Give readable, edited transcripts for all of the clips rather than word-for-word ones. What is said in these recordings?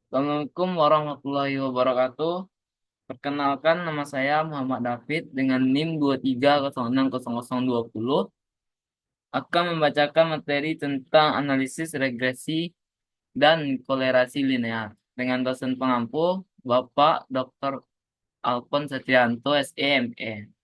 Assalamualaikum warahmatullahi wabarakatuh. Perkenalkan, nama saya Muhammad David dengan NIM 23060020 akan membacakan materi tentang analisis regresi dan kolerasi linear dengan dosen pengampu Bapak Dr. Alpon Setrianto, SEME.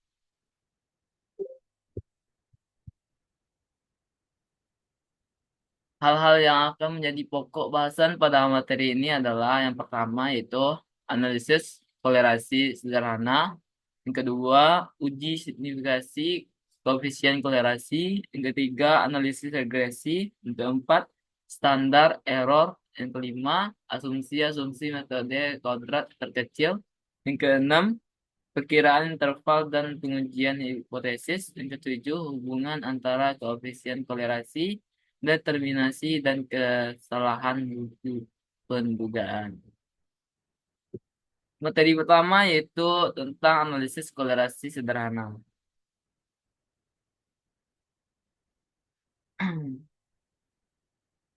Hal-hal yang akan menjadi pokok bahasan pada materi ini adalah yang pertama yaitu analisis kolerasi sederhana, yang kedua uji signifikasi koefisien kolerasi, yang ketiga analisis regresi, yang keempat standar error, yang kelima asumsi-asumsi metode kodrat terkecil, yang keenam perkiraan interval dan pengujian hipotesis, yang ketujuh hubungan antara koefisien kolerasi, determinasi, dan kesalahan pendugaan. Materi pertama yaitu tentang analisis kolerasi sederhana.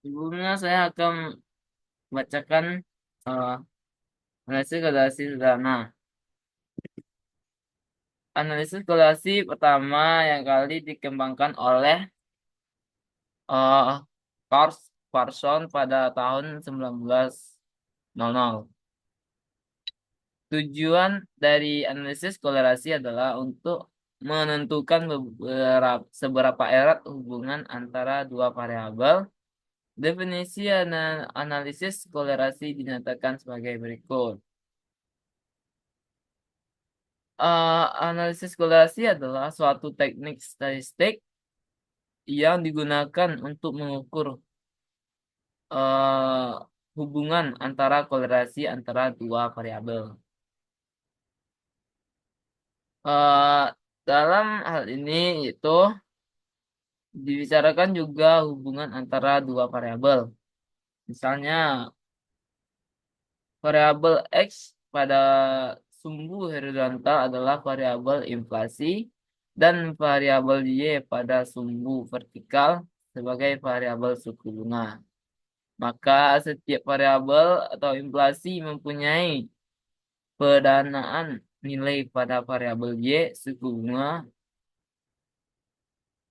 Sebelumnya saya akan membacakan eh, analisis kolerasi sederhana. Analisis kolerasi pertama yang kali dikembangkan oleh uh, Carson pada tahun 1900. Tujuan dari analisis kolerasi adalah untuk menentukan seberapa erat hubungan antara dua variabel. Definisi analisis kolerasi dinyatakan sebagai berikut. Analisis kolerasi adalah suatu teknik statistik yang digunakan untuk mengukur eh, hubungan antara kolerasi antara dua variabel. Eh, Dalam hal ini itu dibicarakan juga hubungan antara dua variabel. Misalnya variabel X pada sumbu horizontal adalah variabel inflasi dan variabel Y pada sumbu vertikal sebagai variabel suku bunga. Maka setiap variabel atau inflasi mempunyai pendanaan nilai pada variabel Y suku bunga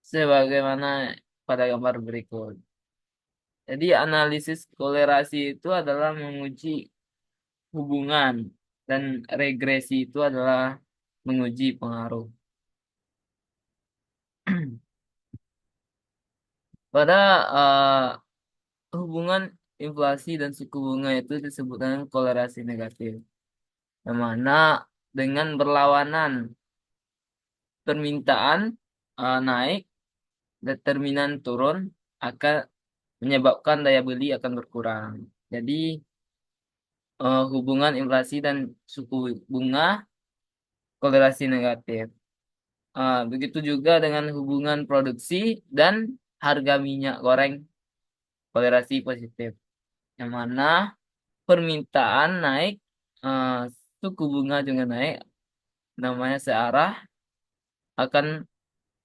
sebagaimana pada gambar berikut. Jadi analisis kolerasi itu adalah menguji hubungan dan regresi itu adalah menguji pengaruh. Pada hubungan inflasi dan suku bunga itu disebut dengan kolerasi negatif, yang mana dengan berlawanan permintaan naik, determinan turun akan menyebabkan daya beli akan berkurang. Jadi hubungan inflasi dan suku bunga kolerasi negatif. Begitu juga dengan hubungan produksi dan harga minyak goreng kolerasi positif, yang mana permintaan naik, eh, suku bunga juga naik, namanya searah, akan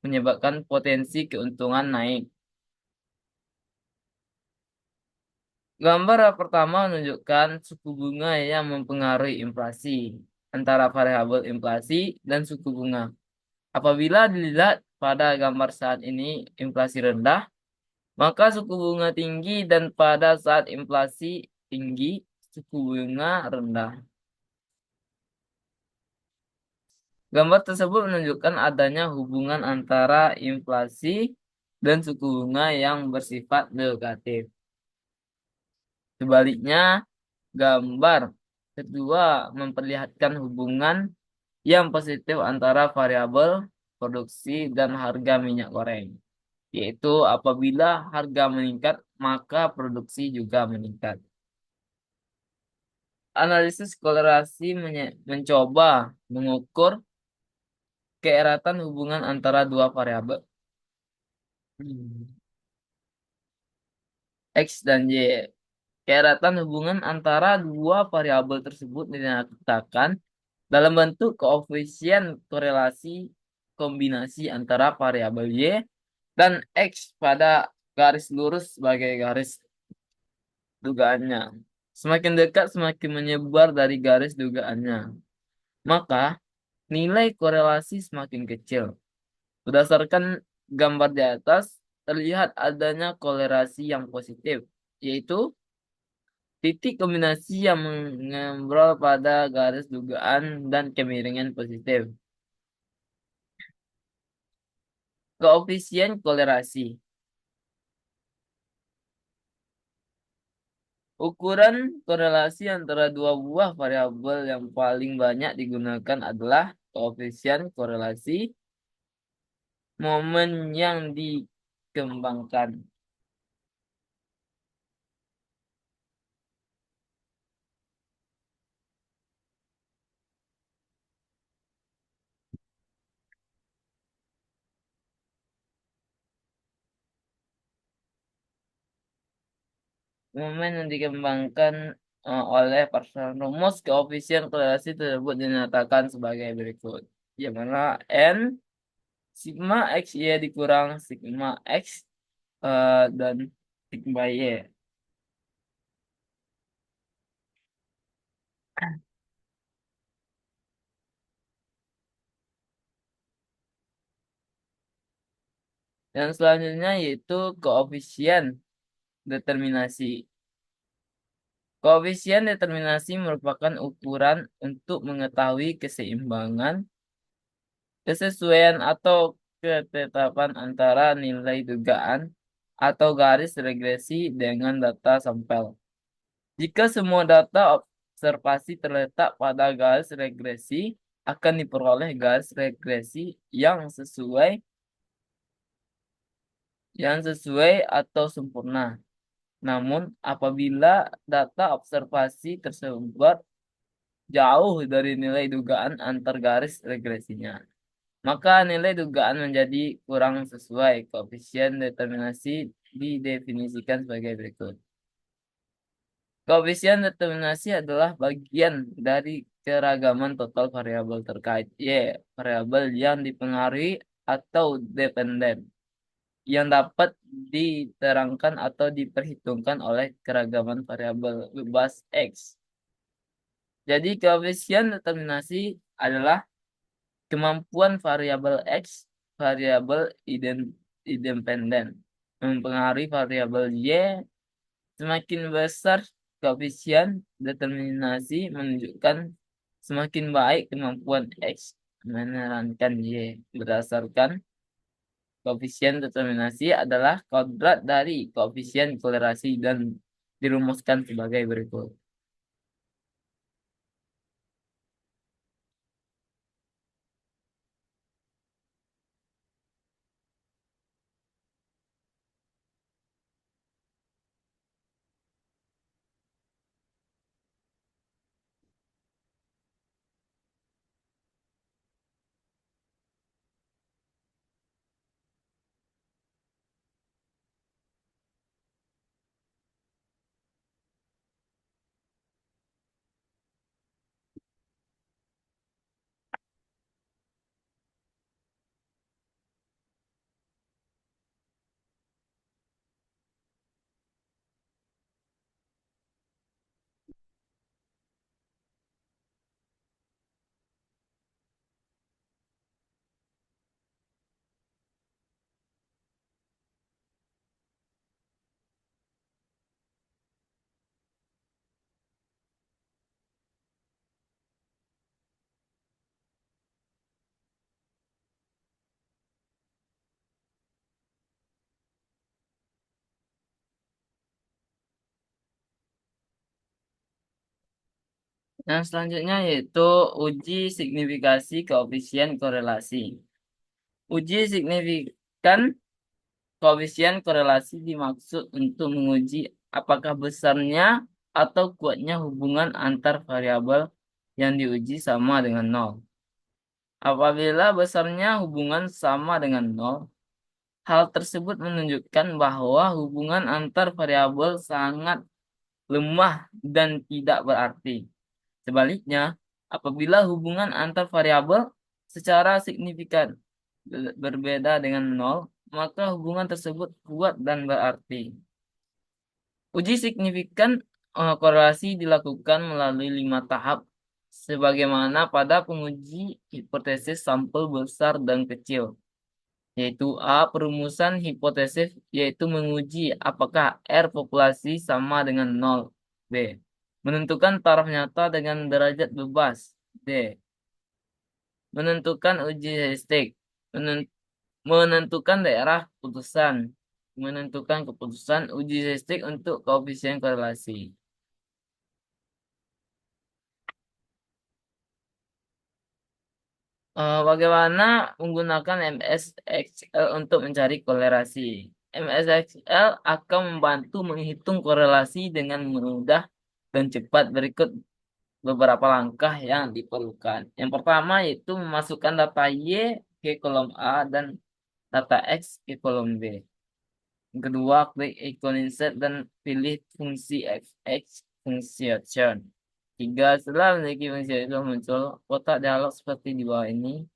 menyebabkan potensi keuntungan naik. Gambar pertama menunjukkan suku bunga yang mempengaruhi inflasi antara variabel inflasi dan suku bunga. Apabila dilihat pada gambar saat ini inflasi rendah, maka suku bunga tinggi, dan pada saat inflasi tinggi, suku bunga rendah. Gambar tersebut menunjukkan adanya hubungan antara inflasi dan suku bunga yang bersifat negatif. Sebaliknya, gambar kedua memperlihatkan hubungan yang positif antara variabel produksi dan harga minyak goreng, yaitu apabila harga meningkat, maka produksi juga meningkat. Analisis kolerasi mencoba mengukur keeratan hubungan antara dua variabel X dan Y. Keeratan hubungan antara dua variabel tersebut dinyatakan dalam bentuk koefisien korelasi kombinasi antara variabel Y dan X pada garis lurus sebagai garis dugaannya. Semakin dekat, semakin menyebar dari garis dugaannya. Maka nilai korelasi semakin kecil. Berdasarkan gambar di atas, terlihat adanya korelasi yang positif, yaitu titik kombinasi yang mengembrol pada garis dugaan dan kemiringan positif. Koefisien korelasi. Ukuran korelasi antara dua buah variabel yang paling banyak digunakan adalah koefisien korelasi momen yang dikembangkan. Momen yang dikembangkan oleh parsel rumus koefisien korelasi tersebut dinyatakan sebagai berikut. Yang mana N sigma XY dikurang sigma X dan sigma Y. Dan selanjutnya yaitu koefisien determinasi. Koefisien determinasi merupakan ukuran untuk mengetahui keseimbangan, kesesuaian atau ketetapan antara nilai dugaan atau garis regresi dengan data sampel. Jika semua data observasi terletak pada garis regresi, akan diperoleh garis regresi yang sesuai atau sempurna. Namun, apabila data observasi tersebut jauh dari nilai dugaan antar garis regresinya, maka nilai dugaan menjadi kurang sesuai. Koefisien determinasi didefinisikan sebagai berikut. Koefisien determinasi adalah bagian dari keragaman total variabel terkait Y, variabel yang dipengaruhi atau dependen, yang dapat diterangkan atau diperhitungkan oleh keragaman variabel bebas X. Jadi koefisien determinasi adalah kemampuan variabel X, variabel independen, mempengaruhi variabel Y. Semakin besar koefisien determinasi menunjukkan semakin baik kemampuan X menerangkan Y. Berdasarkan koefisien determinasi adalah kodrat dari koefisien korelasi dan dirumuskan sebagai berikut. Yang selanjutnya yaitu uji signifikasi koefisien korelasi. Uji signifikan koefisien korelasi dimaksud untuk menguji apakah besarnya atau kuatnya hubungan antar variabel yang diuji sama dengan nol. Apabila besarnya hubungan sama dengan nol, hal tersebut menunjukkan bahwa hubungan antar variabel sangat lemah dan tidak berarti. Sebaliknya, apabila hubungan antar variabel secara signifikan berbeda dengan nol, maka hubungan tersebut kuat dan berarti. Uji signifikan korelasi dilakukan melalui 5 tahap, sebagaimana pada penguji hipotesis sampel besar dan kecil. Yaitu A. Perumusan hipotesis, yaitu menguji apakah R populasi sama dengan 0. B. Menentukan taraf nyata dengan derajat bebas. D. Menentukan uji statistik. Menentukan daerah keputusan. Menentukan keputusan uji statistik untuk koefisien korelasi. Bagaimana menggunakan MS Excel untuk mencari korelasi? MS Excel akan membantu menghitung korelasi dengan mudah dan cepat. Berikut beberapa langkah yang diperlukan. Yang pertama yaitu memasukkan data Y ke kolom A dan data X ke kolom B. Yang kedua, klik ikon insert dan pilih fungsi FX function. Tiga, setelah memiliki fungsi itu muncul kotak dialog seperti di bawah ini.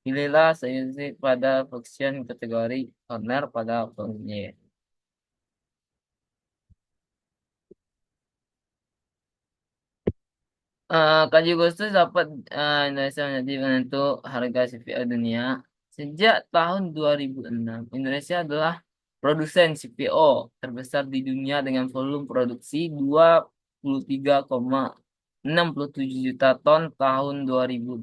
Pilihlah seleksi pada function kategori corner pada kolom Y. Kaji khusus dapat Indonesia menjadi penentu harga CPO dunia. Sejak tahun 2006, Indonesia adalah produsen CPO terbesar di dunia dengan volume produksi 23,67 juta ton tahun 2012.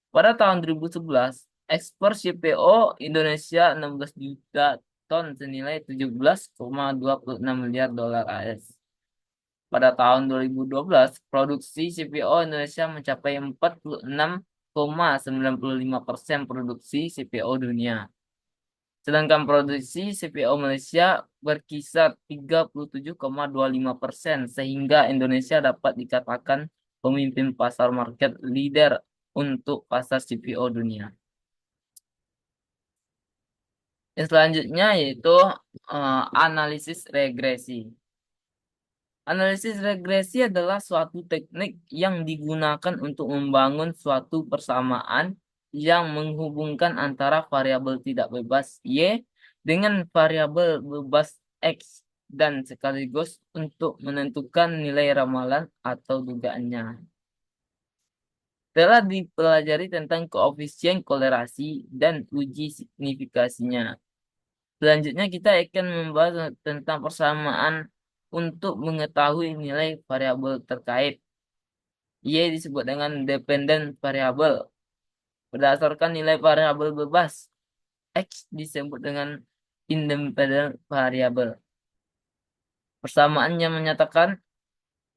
Pada tahun 2011, ekspor CPO Indonesia 16 juta ton senilai 17,26 miliar dolar AS. Pada tahun 2012, produksi CPO Indonesia mencapai 46,95% produksi CPO dunia. Sedangkan produksi CPO Malaysia berkisar 37,25%, sehingga Indonesia dapat dikatakan pemimpin pasar market leader untuk pasar CPO dunia. Yang selanjutnya yaitu analisis regresi. Analisis regresi adalah suatu teknik yang digunakan untuk membangun suatu persamaan yang menghubungkan antara variabel tidak bebas Y dengan variabel bebas X dan sekaligus untuk menentukan nilai ramalan atau dugaannya. Telah dipelajari tentang koefisien kolerasi dan uji signifikasinya. Selanjutnya kita akan membahas tentang persamaan untuk mengetahui nilai variabel terkait. Y disebut dengan dependent variable berdasarkan nilai variabel bebas. X disebut dengan independent variable. Persamaan yang menyatakan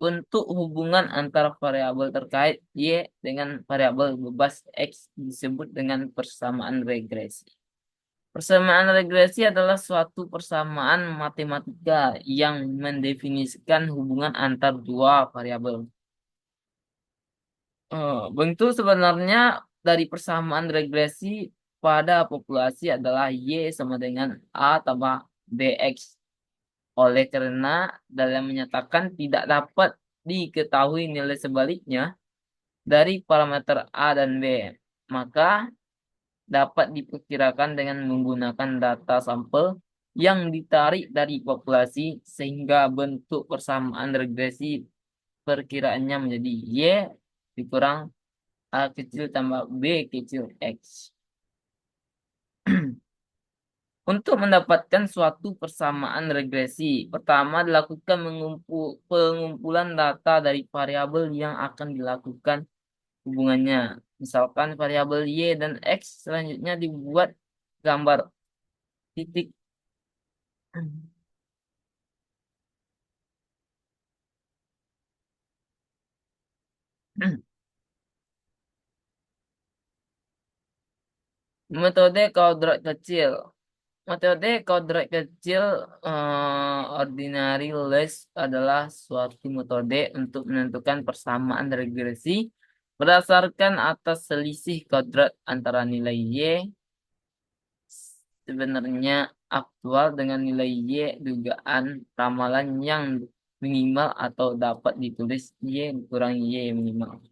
untuk hubungan antara variabel terkait Y dengan variabel bebas X disebut dengan persamaan regresi. Persamaan regresi adalah suatu persamaan matematika yang mendefinisikan hubungan antar dua variabel. Bentuk sebenarnya dari persamaan regresi pada populasi adalah Y sama dengan A tambah BX. Oleh karena dalam menyatakan tidak dapat diketahui nilai sebaliknya dari parameter A dan B, maka dapat diperkirakan dengan menggunakan data sampel yang ditarik dari populasi, sehingga bentuk persamaan regresi perkiraannya menjadi Y dikurang A kecil tambah B kecil X. Untuk mendapatkan suatu persamaan regresi, pertama dilakukan pengumpulan data dari variabel yang akan dilakukan hubungannya. Misalkan variabel Y dan X, selanjutnya dibuat gambar titik. Metode kodrat kecil. Metode kodrat kecil ordinary list adalah suatu metode untuk menentukan persamaan regresi berdasarkan atas selisih kodrat antara nilai Y sebenarnya aktual dengan nilai Y dugaan ramalan yang minimal atau dapat ditulis Y kurang Y minimal.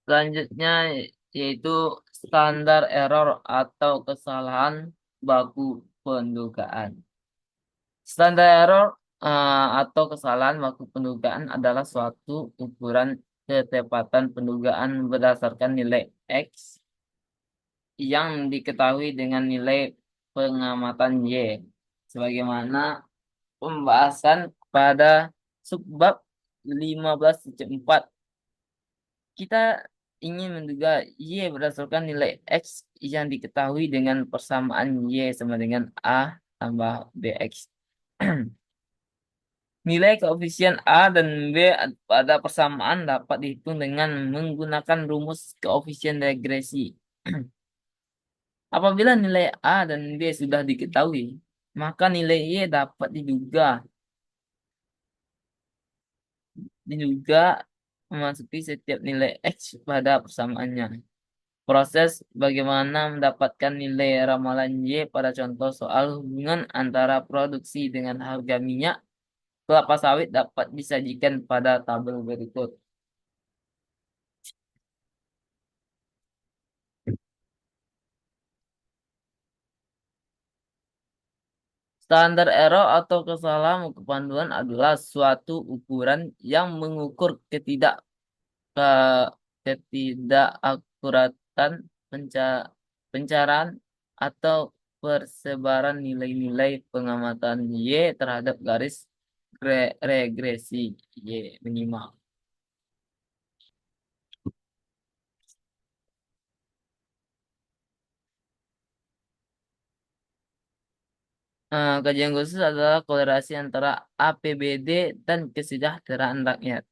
Selanjutnya yaitu standar error atau kesalahan baku pendugaan. Standar error atau kesalahan baku pendugaan adalah suatu ukuran ketepatan pendugaan berdasarkan nilai X yang diketahui dengan nilai pengamatan Y. Sebagaimana pembahasan pada subbab 15.4, kita ingin menduga Y berdasarkan nilai X yang diketahui dengan persamaan Y sama dengan A tambah BX. Nilai koefisien A dan B pada persamaan dapat dihitung dengan menggunakan rumus koefisien regresi. Apabila nilai A dan B sudah diketahui, maka nilai Y dapat diduga memasuki setiap nilai X pada persamaannya. Proses bagaimana mendapatkan nilai ramalan Y pada contoh soal hubungan antara produksi dengan harga minyak kelapa sawit dapat disajikan pada tabel berikut. Standar error atau kesalahan kepanduan adalah suatu ukuran yang mengukur ketidakakuratan pencarian atau persebaran nilai-nilai pengamatan Y terhadap garis regresi Y minimal. Kajian khusus adalah korelasi antara APBD dan kesejahteraan rakyat.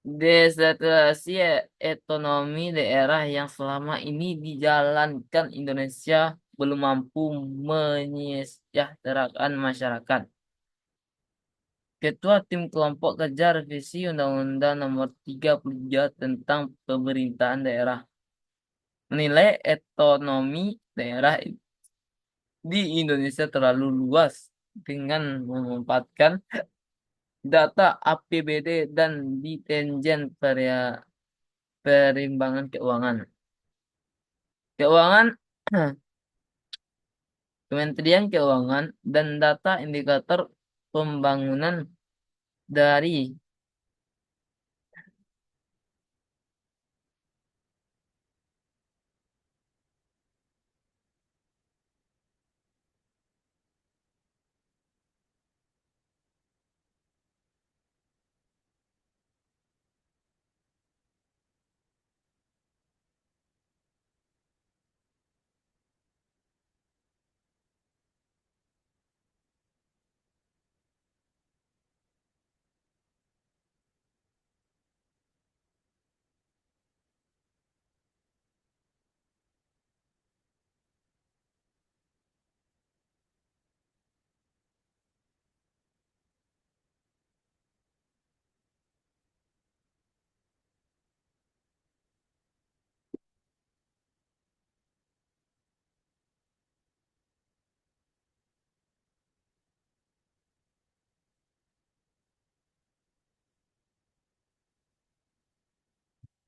Desentralisasi ekonomi daerah yang selama ini dijalankan Indonesia belum mampu menyejahterakan masyarakat. Ketua Tim Kelompok Kerja Revisi Undang-Undang Nomor 33 tentang Pemerintahan Daerah menilai otonomi daerah di Indonesia terlalu luas dengan memanfaatkan data APBD dan Ditjen Perimbangan Keuangan. Keuangan, Kementerian Keuangan dan data indikator pembangunan dari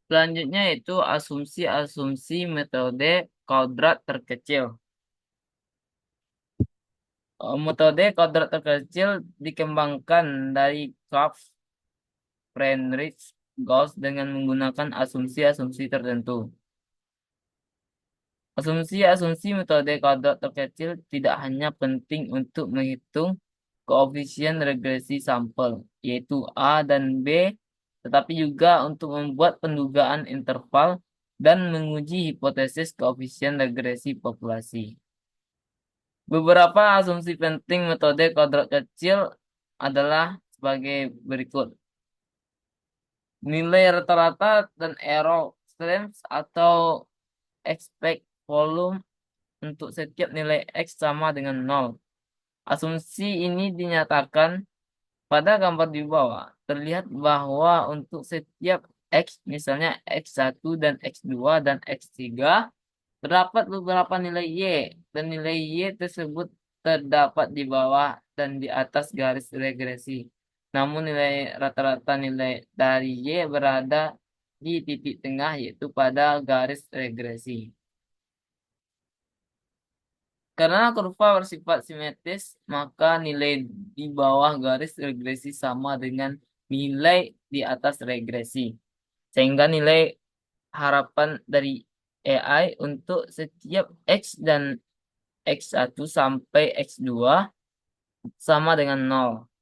selanjutnya itu asumsi-asumsi metode kodrat terkecil. Metode kodrat terkecil dikembangkan dari Kapf, Friedrich Gauss dengan menggunakan asumsi-asumsi tertentu. Asumsi-asumsi metode kodrat terkecil tidak hanya penting untuk menghitung koefisien regresi sampel, yaitu A dan B, tetapi juga untuk membuat pendugaan interval dan menguji hipotesis koefisien regresi populasi. Beberapa asumsi penting metode kodrat kecil adalah sebagai berikut. Nilai rata-rata dan error strength atau expect volume untuk setiap nilai X sama dengan 0. Asumsi ini dinyatakan pada gambar di bawah. Terlihat bahwa untuk setiap X, misalnya X1 dan X2 dan X3, terdapat beberapa nilai Y, dan nilai Y tersebut terdapat di bawah dan di atas garis regresi. namun nilai rata-rata nilai dari Y berada di titik tengah yaitu pada garis regresi. Karena kurva bersifat simetris, maka nilai di bawah garis regresi sama dengan nilai di atas regresi. Sehingga nilai harapan dari AI untuk setiap X dan X1 sampai X2 sama dengan 0.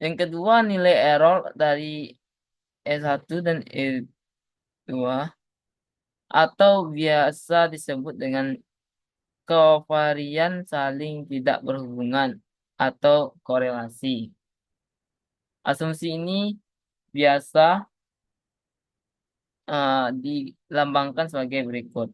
Yang kedua, nilai error dari E1 dan E2 atau biasa disebut dengan kovarian saling tidak berhubungan atau korelasi. Asumsi ini biasa dilambangkan sebagai berikut.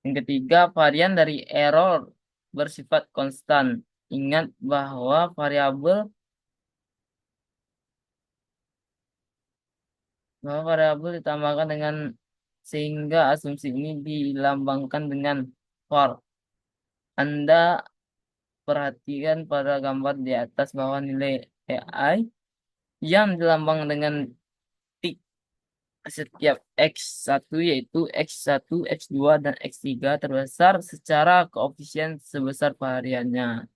Yang ketiga, varian dari error bersifat konstan. Ingat bahwa variabel ditambahkan dengan sehingga asumsi ini dilambangkan dengan for. Anda perhatikan pada gambar di atas bahwa nilai AI yang dilambang dengan tik setiap X1 yaitu X1, X2, dan X3 terbesar secara koefisien sebesar variannya.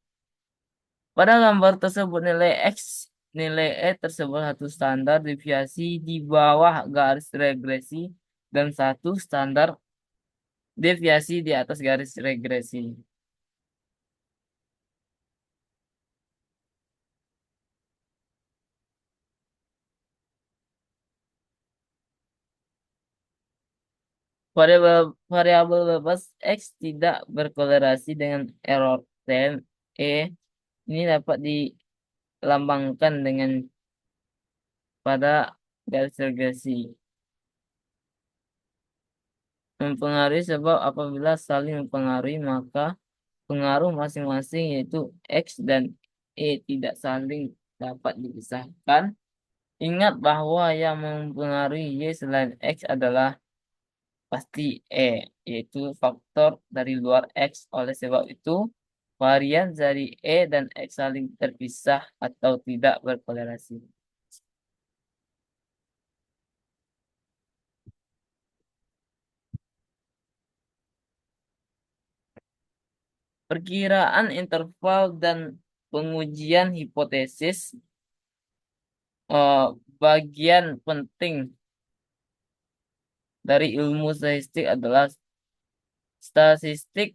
Pada gambar tersebut nilai E tersebut satu standar deviasi di bawah garis regresi dan satu standar deviasi di atas garis regresi. Variabel bebas X tidak berkorelasi dengan error term E. Ini dapat dilambangkan dengan pada garis regresi. Mempengaruhi sebab apabila saling mempengaruhi maka pengaruh masing-masing yaitu X dan E tidak saling dapat dipisahkan. Ingat bahwa yang mempengaruhi Y selain X adalah pasti E, yaitu faktor dari luar X. Oleh sebab itu, varian dari E dan X saling terpisah atau tidak berkorelasi. Perkiraan interval dan pengujian hipotesis eh, bagian penting dari ilmu statistik adalah statistik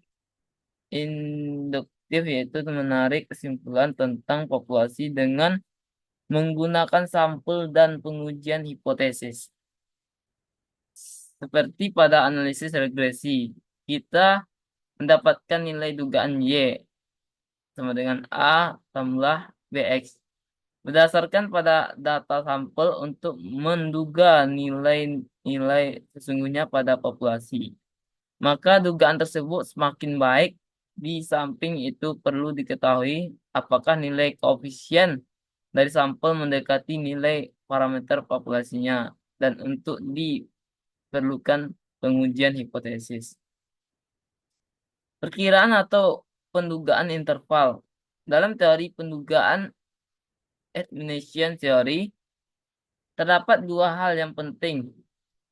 induktif, yaitu menarik kesimpulan tentang populasi dengan menggunakan sampel dan pengujian hipotesis. Seperti pada analisis regresi, kita mendapatkan nilai dugaan Y sama dengan A tambah BX. Berdasarkan pada data sampel untuk menduga nilai-nilai sesungguhnya pada populasi. Maka dugaan tersebut semakin baik. Di samping itu perlu diketahui apakah nilai koefisien dari sampel mendekati nilai parameter populasinya dan untuk diperlukan pengujian hipotesis. Perkiraan atau pendugaan interval. Dalam teori pendugaan Atlassian Theory terdapat dua hal yang penting,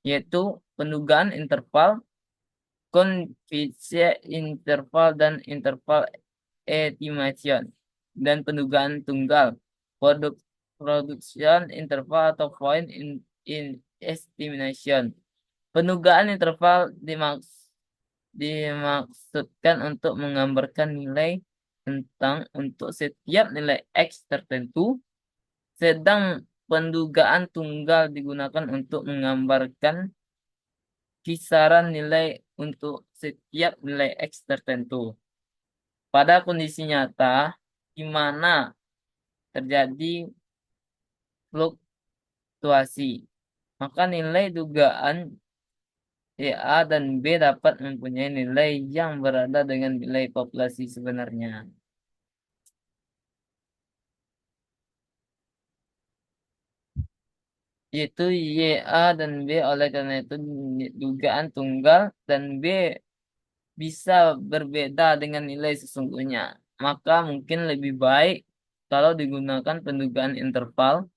yaitu pendugaan interval, Coefficient interval, dan interval estimation, dan pendugaan tunggal, production interval atau point in estimation. Pendugaan interval dimaksudkan untuk menggambarkan nilai tentang untuk setiap nilai X tertentu, sedang pendugaan tunggal digunakan untuk menggambarkan kisaran nilai untuk setiap nilai X tertentu. Pada kondisi nyata, di mana terjadi fluktuasi, maka nilai dugaan A dan B dapat mempunyai nilai yang berada dengan nilai populasi sebenarnya. Yaitu YA dan B, oleh karena itu dugaan tunggal dan B bisa berbeda dengan nilai sesungguhnya. Maka mungkin lebih baik kalau digunakan pendugaan interval.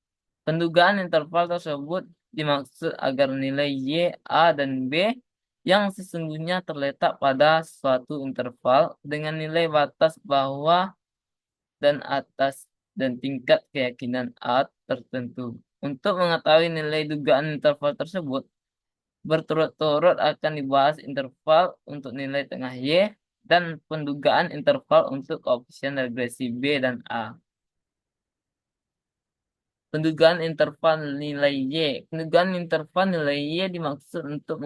Pendugaan interval tersebut dimaksud agar nilai Y, A, dan B yang sesungguhnya terletak pada suatu interval dengan nilai batas bawah dan atas dan tingkat keyakinan A tertentu. Untuk mengetahui nilai dugaan interval tersebut, berturut-turut akan dibahas interval untuk nilai tengah Y dan pendugaan interval untuk koefisien regresi B dan A. Pendugaan interval nilai Y. Pendugaan interval nilai Y dimaksud untuk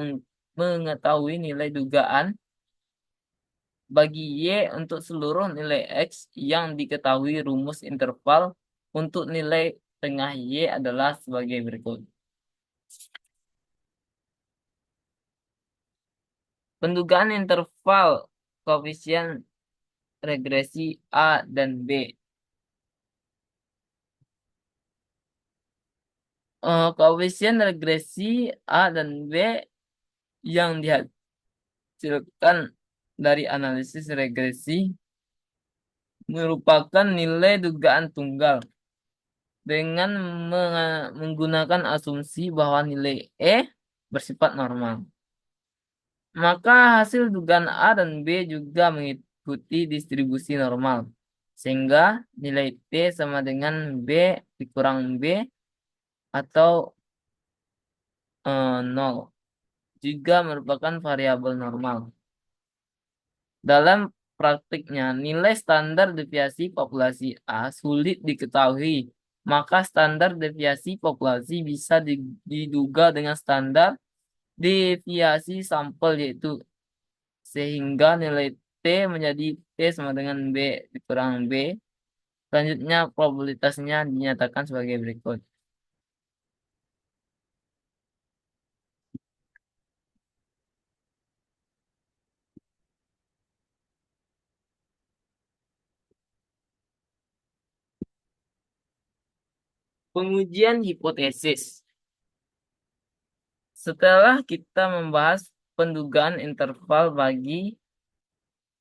mengetahui nilai dugaan bagi Y untuk seluruh nilai X yang diketahui. Rumus interval untuk nilai tengah Y adalah sebagai berikut. Pendugaan interval koefisien regresi A dan B. Koefisien regresi A dan B yang dihasilkan dari analisis regresi merupakan nilai dugaan tunggal dengan menggunakan asumsi bahwa nilai E bersifat normal. Maka hasil dugaan A dan B juga mengikuti distribusi normal, sehingga nilai T sama dengan B dikurang B atau 0 juga merupakan variabel normal. Dalam praktiknya, nilai standar deviasi populasi A sulit diketahui, maka standar deviasi populasi bisa diduga dengan standar deviasi sampel, yaitu sehingga nilai T menjadi T sama dengan B dikurang B. Selanjutnya probabilitasnya dinyatakan sebagai berikut. Pengujian hipotesis. Setelah kita membahas pendugaan interval bagi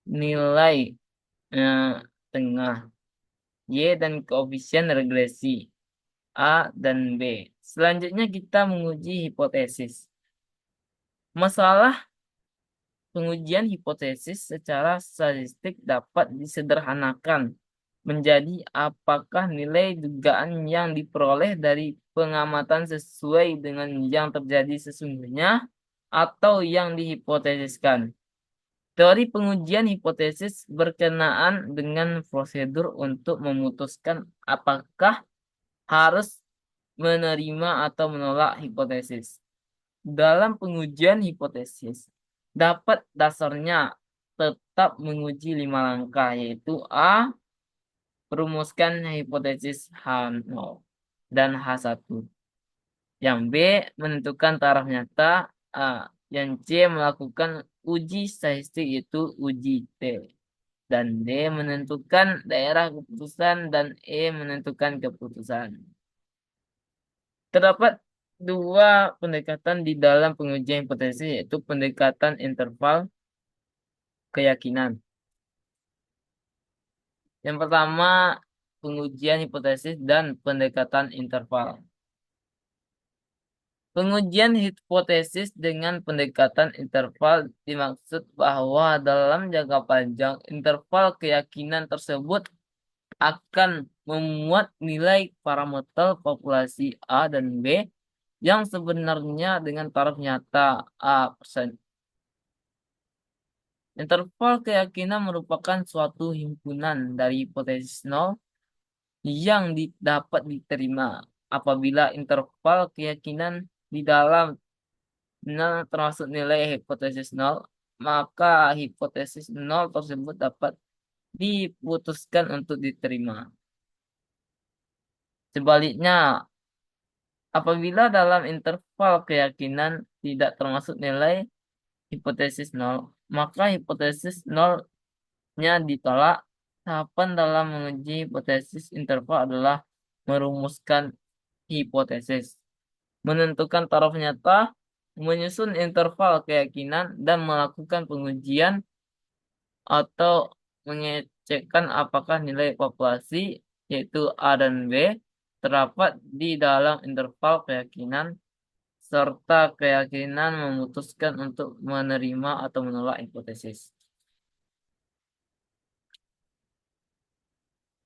nilai tengah Y dan koefisien regresi A dan B. Selanjutnya kita menguji hipotesis. Masalah pengujian hipotesis secara statistik dapat disederhanakan menjadi apakah nilai dugaan yang diperoleh dari pengamatan sesuai dengan yang terjadi sesungguhnya atau yang dihipotesiskan. Teori pengujian hipotesis berkenaan dengan prosedur untuk memutuskan apakah harus menerima atau menolak hipotesis. Dalam pengujian hipotesis, dapat dasarnya tetap menguji 5 langkah, yaitu A. Merumuskan hipotesis H0 dan H1. Yang B. Menentukan taraf nyata A. Yang C. Melakukan uji statistik, yaitu uji T. Dan D. Menentukan daerah keputusan dan E. Menentukan keputusan. Terdapat dua pendekatan di dalam pengujian hipotesis, yaitu pendekatan interval keyakinan. Yang pertama, pengujian hipotesis dan pendekatan interval. Pengujian hipotesis dengan pendekatan interval dimaksud bahwa dalam jangka panjang interval keyakinan tersebut akan memuat nilai parameter populasi A dan B yang sebenarnya dengan taraf nyata A%. Interval keyakinan merupakan suatu himpunan dari hipotesis nol yang dapat diterima apabila interval keyakinan di dalamnya termasuk nilai hipotesis nol, maka hipotesis nol tersebut dapat diputuskan untuk diterima. Sebaliknya, apabila dalam interval keyakinan tidak termasuk nilai hipotesis nol, maka hipotesis nolnya ditolak. Tahapan dalam menguji hipotesis interval adalah merumuskan hipotesis, menentukan taraf nyata, menyusun interval keyakinan, dan melakukan pengujian atau mengecekkan apakah nilai populasi, yaitu A dan B, terdapat di dalam interval keyakinan, serta keyakinan memutuskan untuk menerima atau menolak hipotesis.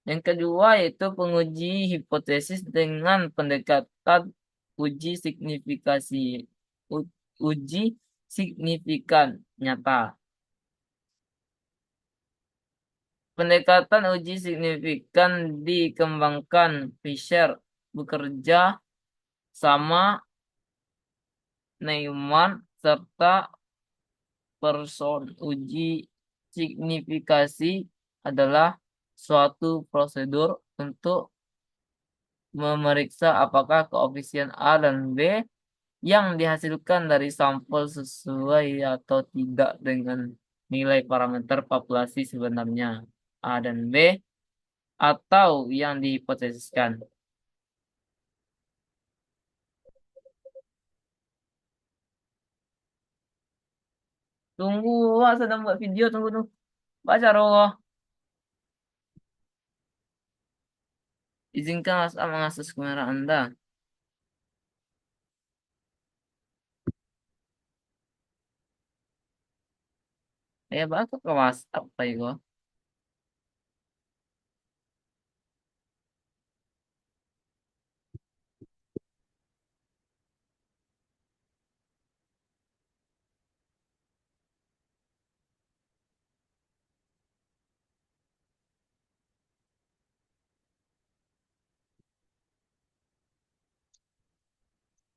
Yang kedua yaitu penguji hipotesis dengan pendekatan uji signifikasi, uji signifikan nyata. Pendekatan uji signifikan dikembangkan Fisher bekerja sama Neumann serta Person. Uji signifikasi adalah suatu prosedur untuk memeriksa apakah koefisien A dan B yang dihasilkan dari sampel sesuai atau tidak dengan nilai parameter populasi sebenarnya A dan B atau yang dihipotesiskan. Tunggu, Wak, sedang buat video, tunggu tuh. Baca roh. Izinkan WhatsApp mengakses kamera Anda. Ya, baca ke WhatsApp, Pak Igo.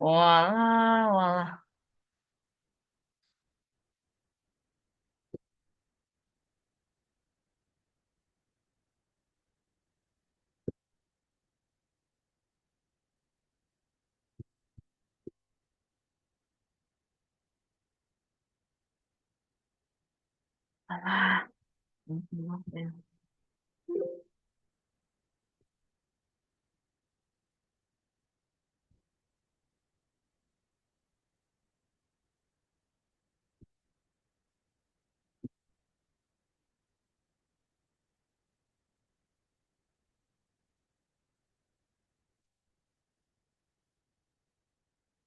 Walah, walah. Alah.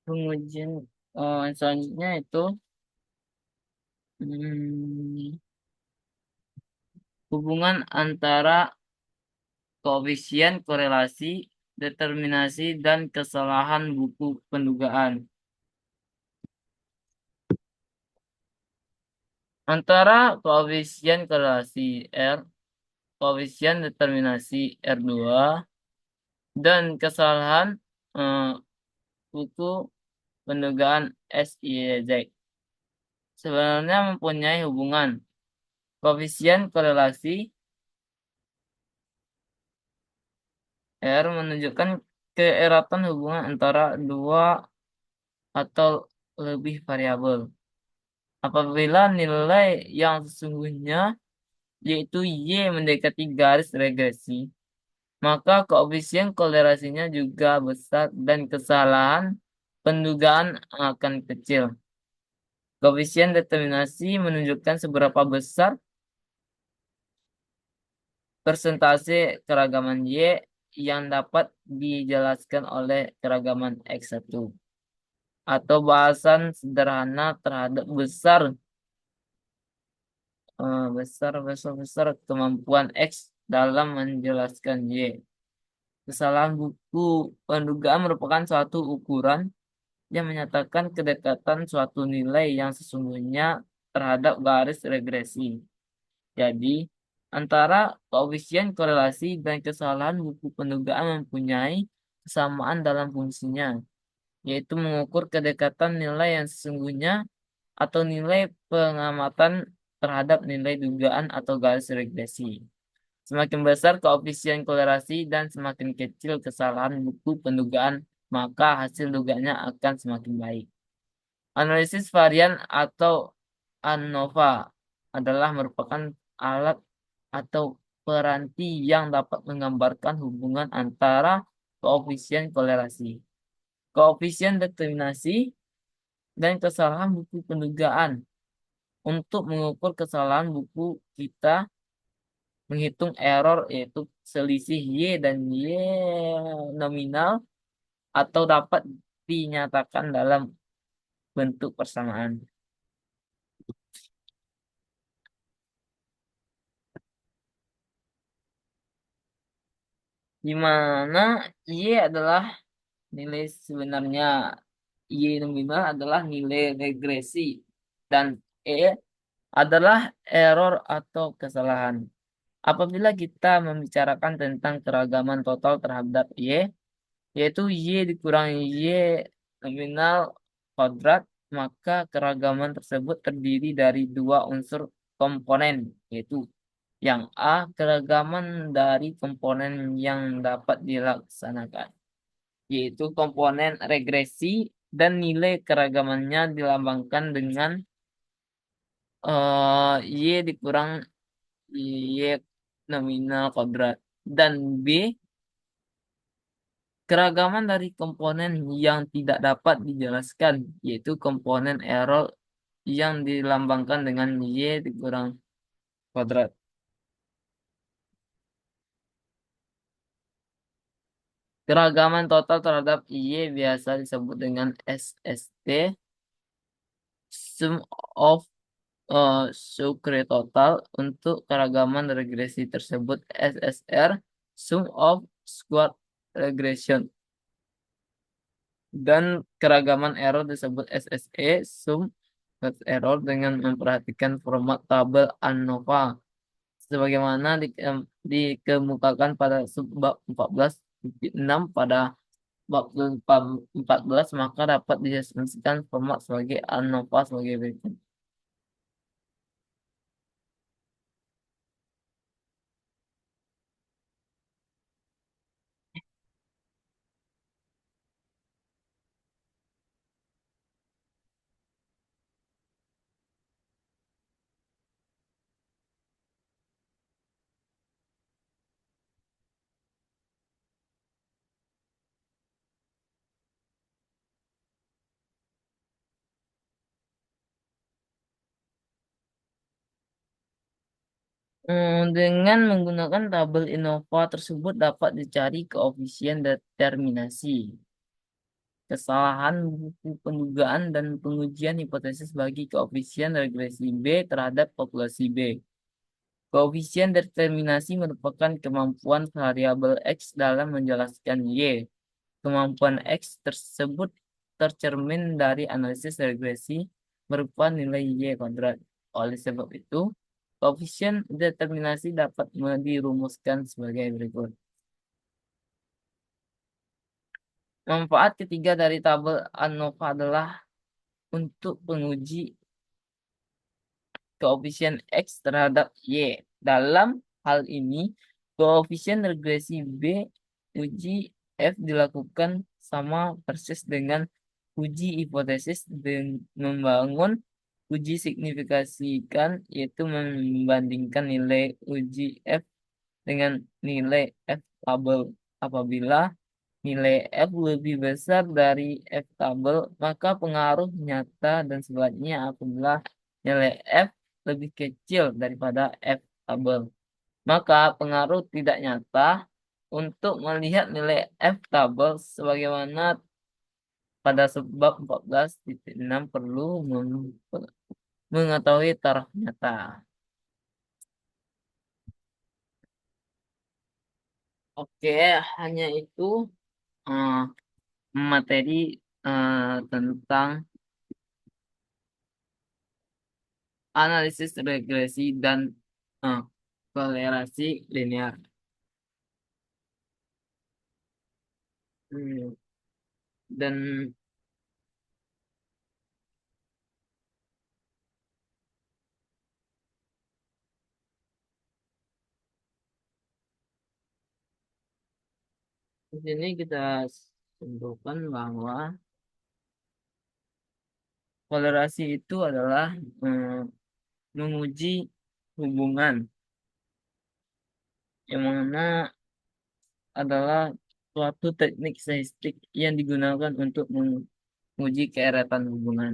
Pengujian selanjutnya itu hmm, hubungan antara koefisien korelasi, determinasi, dan kesalahan buku pendugaan. Antara koefisien korelasi R, koefisien determinasi R2, dan kesalahan eh, buku pendugaan SIZ. Sebenarnya mempunyai hubungan. Koefisien korelasi R menunjukkan keeratan hubungan antara dua atau lebih variabel. Apabila nilai yang sesungguhnya yaitu Y mendekati garis regresi, maka koefisien korelasinya juga besar dan kesalahan pendugaan akan kecil. Koefisien determinasi menunjukkan seberapa besar persentase keragaman Y yang dapat dijelaskan oleh keragaman X1 atau bahasan sederhana terhadap besar kemampuan X dalam menjelaskan Y. Kesalahan buku pendugaan merupakan suatu ukuran yang menyatakan kedekatan suatu nilai yang sesungguhnya terhadap garis regresi. Jadi, antara koefisien korelasi dan kesalahan buku pendugaan mempunyai kesamaan dalam fungsinya, yaitu mengukur kedekatan nilai yang sesungguhnya atau nilai pengamatan terhadap nilai dugaan atau garis regresi. Semakin besar koefisien kolerasi dan semakin kecil kesalahan buku pendugaan, maka hasil dugaannya akan semakin baik. Analisis varian atau ANOVA adalah merupakan alat atau peranti yang dapat menggambarkan hubungan antara koefisien kolerasi, koefisien determinasi, dan kesalahan buku pendugaan. Untuk mengukur kesalahan buku, kita menghitung error yaitu selisih Y dan Y nominal atau dapat dinyatakan dalam bentuk persamaan. Di mana Y adalah nilai sebenarnya, Y nominal adalah nilai regresi, dan E adalah error atau kesalahan. Apabila kita membicarakan tentang keragaman total terhadap Y, yaitu Y dikurangi Y nominal kuadrat, maka keragaman tersebut terdiri dari dua unsur komponen, yaitu yang A, keragaman dari komponen yang dapat dilaksanakan, yaitu komponen regresi, dan nilai keragamannya dilambangkan dengan Y dikurang Y nominal kuadrat. Dan B, keragaman dari komponen yang tidak dapat dijelaskan, yaitu komponen error yang dilambangkan dengan Y dikurang kuadrat. Keragaman total terhadap Y biasa disebut dengan SST, sum of Sucre total. Untuk keragaman regresi tersebut SSR, sum of squared regression. Dan keragaman error disebut SSE, sum of error, dengan memperhatikan format tabel ANOVA sebagaimana dikemukakan pada subbab 14.6 pada bab 14, maka dapat diasumsikan format sebagai ANOVA sebagai berikut. Dengan menggunakan tabel Innova tersebut dapat dicari koefisien determinasi, kesalahan buku pendugaan, dan pengujian hipotesis bagi koefisien regresi B terhadap populasi B. Koefisien determinasi merupakan kemampuan variabel X dalam menjelaskan Y. Kemampuan X tersebut tercermin dari analisis regresi berupa nilai Y kuadrat. Oleh sebab itu, koefisien determinasi dapat dirumuskan sebagai berikut. Manfaat ketiga dari tabel ANOVA adalah untuk penguji koefisien X terhadap Y. Dalam hal ini, koefisien regresi B uji F dilakukan sama persis dengan uji hipotesis dengan membangun uji signifikasikan, yaitu membandingkan nilai uji F dengan nilai F tabel. Apabila nilai F lebih besar dari F tabel, maka pengaruh nyata, dan sebaliknya apabila nilai F lebih kecil daripada F tabel, maka pengaruh tidak nyata. Untuk melihat nilai F tabel sebagaimana pada sebab 14.6 perlu mengetahui taraf nyata. Oke, hanya itu materi tentang analisis regresi dan eh, kolerasi linear. Hmm, Dan di sini kita simpulkan bahwa kolerasi itu adalah menguji hubungan yang mana adalah suatu teknik statistik yang digunakan untuk menguji keeratan hubungan.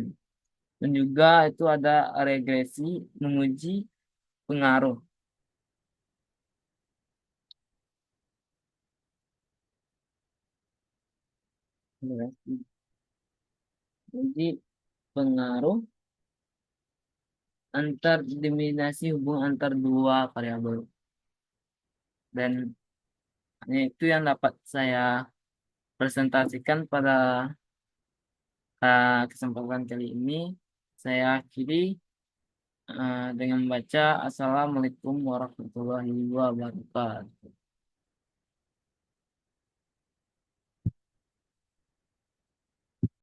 Dan juga itu ada regresi menguji pengaruh. Regresi menguji pengaruh antar diminasi hubungan antar dua variabel. Dan hanya itu yang dapat saya presentasikan pada kesempatan kali ini. Saya akhiri dengan membaca Assalamualaikum warahmatullahi wabarakatuh.